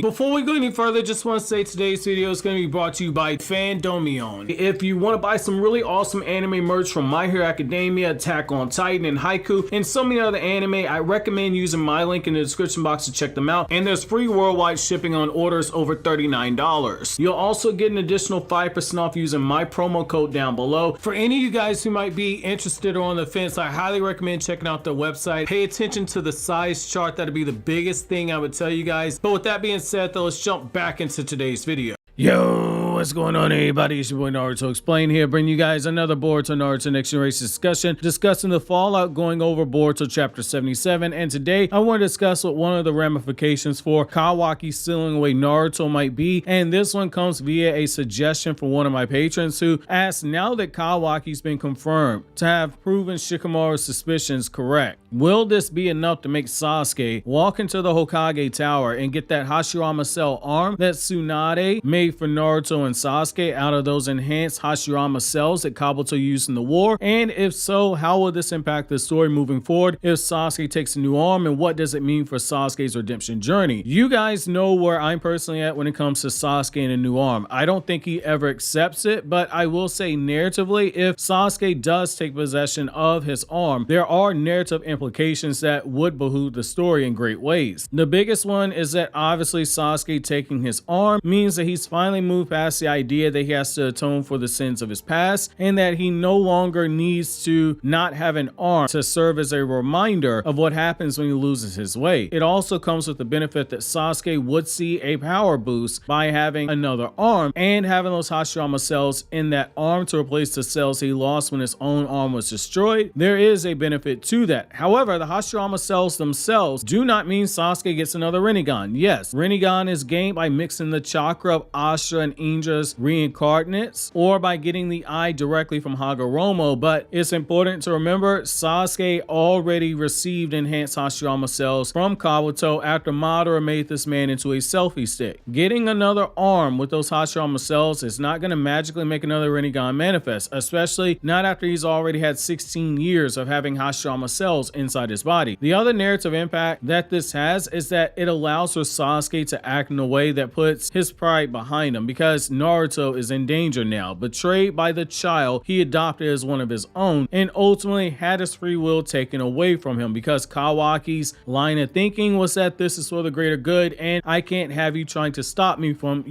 Before we go any further, just want to say today's video is going to be brought to you by Fandomion. If you want to buy some really awesome anime merch from My Hero Academia, Attack on Titan, and Haiku, and so many other anime, I recommend using my link in the description box to check them out, and there's free worldwide shipping on orders over $39. You'll also get an additional 5% off using my promo code down below. For any of you guys who might be interested or on the fence, I highly recommend checking out their website. Pay attention to the size chart. That'll be the biggest thing I would tell you guys. But with that being said, though, let's jump back into today's video. Yo, what's going on, everybody? It's your boy Naruto Explain here, bringing you guys another Boruto Naruto Next Generation discussion, discussing the fallout going over Boruto Chapter 77, and today I want to discuss what one of the ramifications for Kawaki stealing away Naruto might be, and this one comes via a suggestion from one of my patrons who asked, now that Kawaki's been confirmed to have proven Shikamaru's suspicions correct, will this be enough to make Sasuke walk into the Hokage Tower and get that hashirama cell arm that Tsunade made for Naruto and Sasuke out of those enhanced hashirama cells that Kabuto used in the war? And if so, how will this impact the story moving forward if Sasuke takes a new arm, and what does it mean for Sasuke's redemption journey? You guys know where I'm personally at when it comes to Sasuke and a new arm. I don't think he ever accepts it, but I will say narratively, if Sasuke does take possession of his arm, there are narrative implications that would behoove the story in great ways. The biggest one is that obviously Sasuke taking his arm means that he's finally moved past the idea that he has to atone for the sins of his past, and that he no longer needs to not have an arm to serve as a reminder of what happens when he loses his way. It also comes with the benefit that Sasuke would see a power boost by having another arm and having those hashirama cells in that arm to replace the cells he lost when his own arm was destroyed. There is a benefit to that. However, the hashirama cells themselves do not mean Sasuke gets another Rinnegan. Yes, Rinnegan is gained by mixing the chakra of Asha and Indra's reincarnates, or by getting the eye directly from Hagoromo, but it's important to remember Sasuke already received enhanced hashirama cells from Kabuto after Madara made this man into a selfie stick. Getting another arm with those hashirama cells is not going to magically make another Rinnegan manifest, especially not after he's already had 16 years of having hashirama cells inside his body. The other narrative impact that this has is that it allows for Sasuke to act in a way that puts his pride behind him, because Naruto is in danger now, betrayed by the child he adopted as one of his own, and ultimately had his free will taken away from him, because Kawaki's line of thinking was that this is for the greater good, and I can't have you trying to stop me from,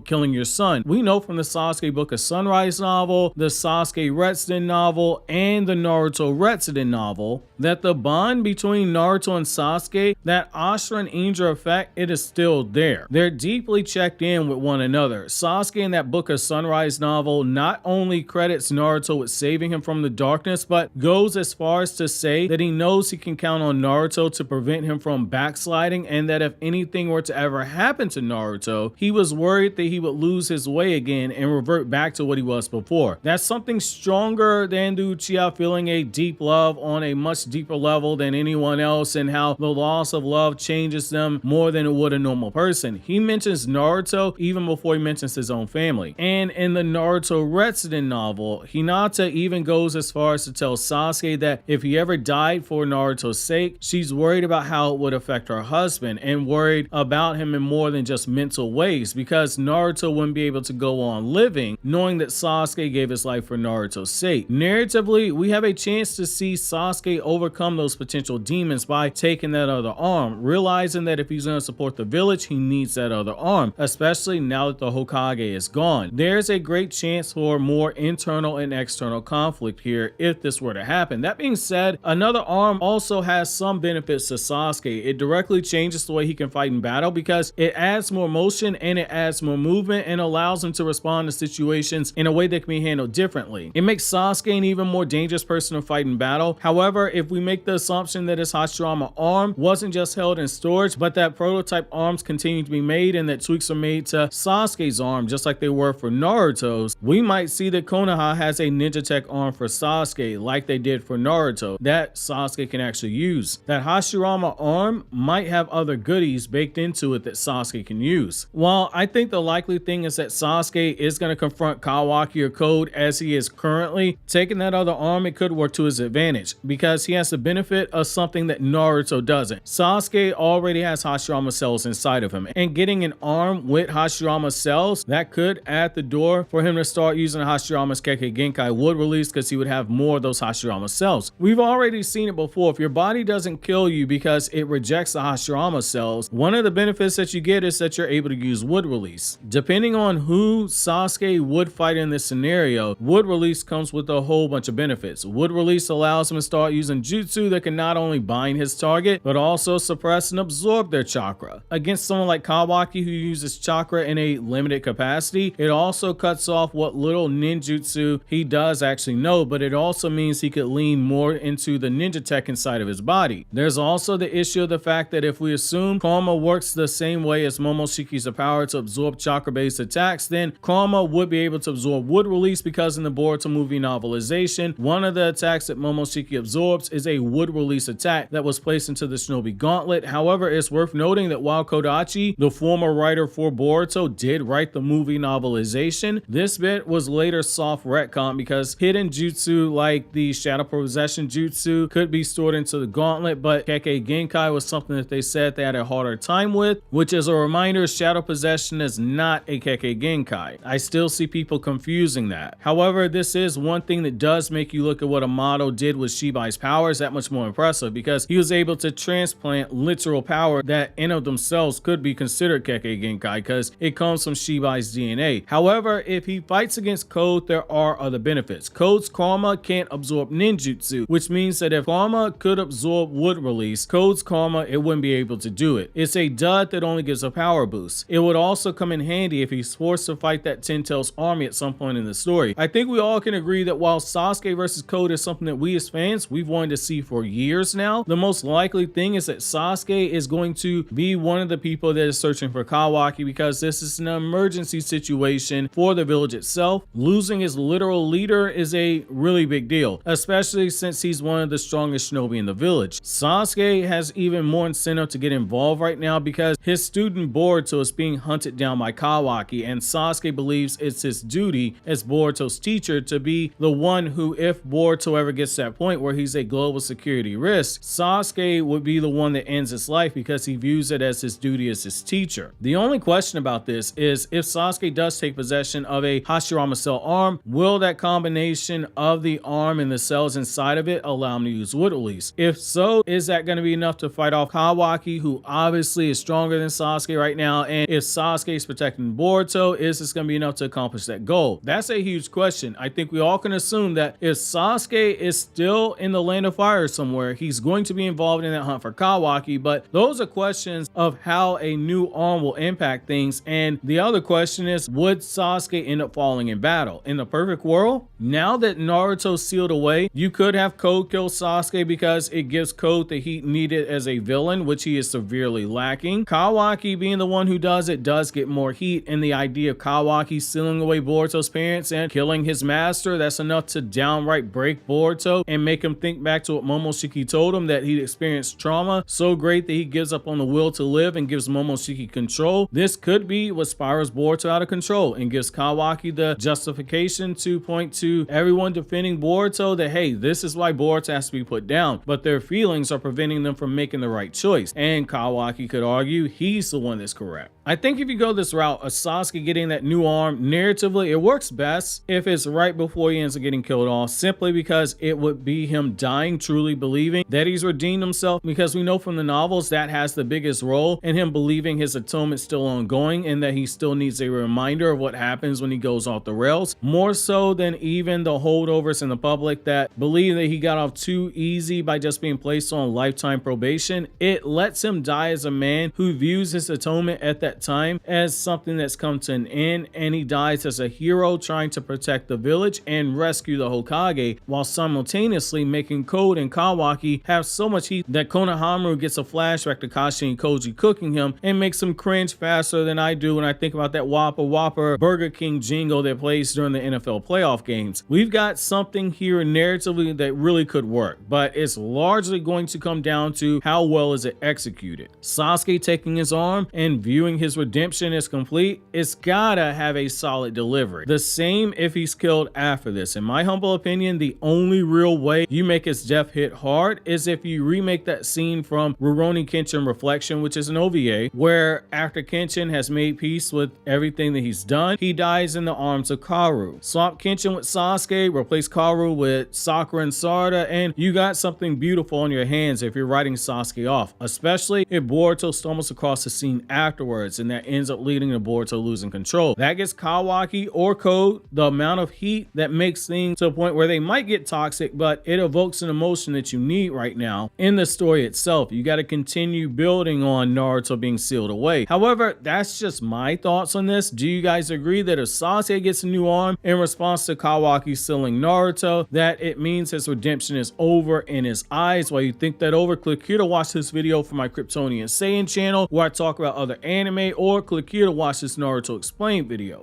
killing your son. We know from the Sasuke Book of Sunrise novel, the Sasuke Retsuden novel, and the Naruto Retsuden novel, that the bond between Naruto and Sasuke, that Asha and Indra effect, it is still there. They're deeply checked in with one another. Sasuke in that Book of Sunrise novel not only credits Naruto with saving him from the darkness, but goes as far as to say that he knows he can count on Naruto to prevent him from backsliding, and that if anything were to ever happen to Naruto, he was worried that he would lose his way again and revert back to what he was before. That's something stronger than the Uchiha feeling a deep love on a much deeper level than anyone else, and how the loss of love changes them more than it would a normal person. He mentions Naruto even before he mentions his own family. And in the Naruto Retsuden novel, Hinata even goes as far as to tell Sasuke that if he ever died for Naruto's sake, she's worried about how it would affect her husband, and worried about him in more than just mental ways, because Naruto wouldn't be able to go on living knowing that Sasuke gave his life for Naruto's sake. Narratively, we have a chance to see Sasuke overcome those potential demons by taking that other arm, realizing that if he's going to support the village, he needs that other arm, especially now that the Hokage is gone. There's a great chance for more internal and external conflict here if this were to happen. That being said, another arm also has some benefits to Sasuke. It directly changes the way he can fight in battle, because it adds more motion and it adds more movement and allows him to respond to situations in a way that can be handled differently. It makes Sasuke an even more dangerous person to fight in battle. However, if we make the assumption that his hashirama arm wasn't just held in storage, but that prototype arms continue to be made, and that tweaks are made to Sasuke's arm, just just like they were for Naruto's, we might see that Konoha has a ninja tech arm for Sasuke like they did for Naruto that Sasuke can actually use. That hashirama arm might have other goodies baked into it that Sasuke can use. While I think the likely thing is that Sasuke is going to confront Kawaki or Code as he is currently, taking that other arm, it could work to his advantage because he has the benefit of something that Naruto doesn't. Sasuke already has hashirama cells inside of him, and getting an arm with hashirama cells, that could add the door for him to start using Hashirama's Kekkei Genkai would release because he would have more of those hashirama cells. We've already seen it before. If your body doesn't kill you because it rejects the hashirama cells, one of the benefits that you get is that you're able to use wood release. Depending on who Sasuke would fight in this scenario, wood release comes with a whole bunch of benefits. Wood release allows him to start using jutsu that can not only bind his target, but also suppress and absorb their chakra. Against someone like Kawaki who uses chakra in a limited capacity, it also cuts off what little ninjutsu he does actually know, but it also means he could lean more into the ninja tech inside of his body. There's also the issue of the fact that if we assume Karma works the same way as Momoshiki's power to absorb chakra-based attacks, then Karma would be able to absorb wood release because in the Boruto movie novelization, one of the attacks that Momoshiki absorbs is a wood release attack that was placed into the Shinobi Gauntlet. However, it's worth noting that while Kodachi, the former writer for Boruto, did write the movie novelization, this bit was later soft retcon because hidden jutsu like the Shadow Possession Jutsu could be stored into the Gauntlet, but Kekkei Genkai was something that they said they had a harder time with, which is a reminder, Shadow Possession is not a Kekkei Genkai. I still see people confusing that. However, this is one thing that does make you look at what Amato did with Shibai's powers that much more impressive because he was able to transplant literal power that in of themselves could be considered Kekkei Genkai because it comes from Shibai's DNA. However, if he fights against Code, there are other benefits. Code's Karma can't absorb ninjutsu, which means that if Karma could absorb wood release, Code's Karma, it wouldn't be able to do it. It's a dud that only gives a power boost. It would also come in handy if he's forced to fight that Ten Tails army at some point in the story. I think we all can agree that while Sasuke versus Code is something that we as fans, we've wanted to see for years now, the most likely thing is that Sasuke is going to be one of the people that is searching for Kawaki because this is an emergency situation for the village itself. Losing his literal leader is a really big deal, especially since he's one of the strongest shinobi in the village. Sasuke has even more incentive to get involved right now because his student Boruto is being hunted down by Kawaki, and Sasuke believes it's his duty as Boruto's teacher to be the one who, if Boruto ever gets to that point where he's a global security risk, Sasuke would be the one that ends his life because he views it as his duty as his teacher. The only question about this is if Sasuke does take possession of a Hashirama cell arm, will that combination of the arm and the cells inside of it allow him to use wood release? If so, is that going to be enough to fight off Kawaki, who obviously is stronger than Sasuke right now? And if Sasuke is protecting Boruto, is this going to be enough to accomplish that goal? That's a huge question. I think we all can assume that if Sasuke is still in the Land of Fire somewhere, he's going to be involved in that hunt for Kawaki, but those are questions of how a new arm will impact things. And the other question is, would Sasuke end up falling in battle? In the perfect world, now that Naruto's sealed away, you could have Code kill Sasuke because it gives Code the heat needed as a villain, which he is severely lacking. Kawaki being the one who does it does get more heat, and the idea of Kawaki sealing away Boruto's parents and killing his master, that's enough to downright break Boruto and make him think back to what Momoshiki told him, that he'd experienced trauma so great that he gives up on the will to live and gives Momoshiki control. This could be what spirals Boruto out of control and gives Kawaki the justification to point to everyone defending Boruto that, hey, this is why Boruto has to be put down, but their feelings are preventing them from making the right choice. And Kawaki could argue he's the one that's correct. I think if you go this route of Sasuke getting that new arm, narratively, it works best if it's right before he ends up getting killed off, simply because it would be him dying truly believing that he's redeemed himself, because we know from the novels that has the biggest role in him believing his atonement's still ongoing and that he still needs a reminder of what happens when he goes off the rails, more so than even the holdovers in the public that believe that he got off too easy by just being placed on lifetime probation. It lets him die as a man who views his atonement at that time as something that's come to an end, and he dies as a hero trying to protect the village and rescue the Hokage, while simultaneously making Code and Kawaki have so much heat that Konohamaru gets a flashback to Kashi and Koji cooking him and makes him cringe faster than I do when I think about that Whopper Whopper Burger King jingle that plays during the NFL playoff games. We've got something here narratively that really could work, but it's largely going to come down to how well is it executed. Sasuke taking his arm and viewing his redemption as complete, it's gotta have a solid delivery. The same if he's killed after this. In my humble opinion, the only real way you make his death hit hard is if you remake that scene from Rurouni Kenshin Reflection, which is an OVA, where after Kenshin has made peace with everything that he's done, he dies in the arms of Karu. Swap Kenshin with Sasuke, replace Karu with Sakura and Sarada, and you got something beautiful on your hands if you're writing Sasuke off, especially if Boruto stumbles across the scene afterwards and that ends up leading to Boruto losing control. That gets Kawaki or Code the amount of heat that makes things to a point where they might get toxic, but it evokes an emotion that you need right now in the story itself. You got to continue building on Naruto being sealed away. However, that's just my thoughts on this. Do you guys agree that if Sasuke gets a new arm in response to Kawaki sealing Naruto, that it means his redemption is over in his eyes? While you think that over, click here to watch this video for my KRYPTONIAN SAIYAN channel where I talk about other anime, or click here to watch this Naruto Explained video.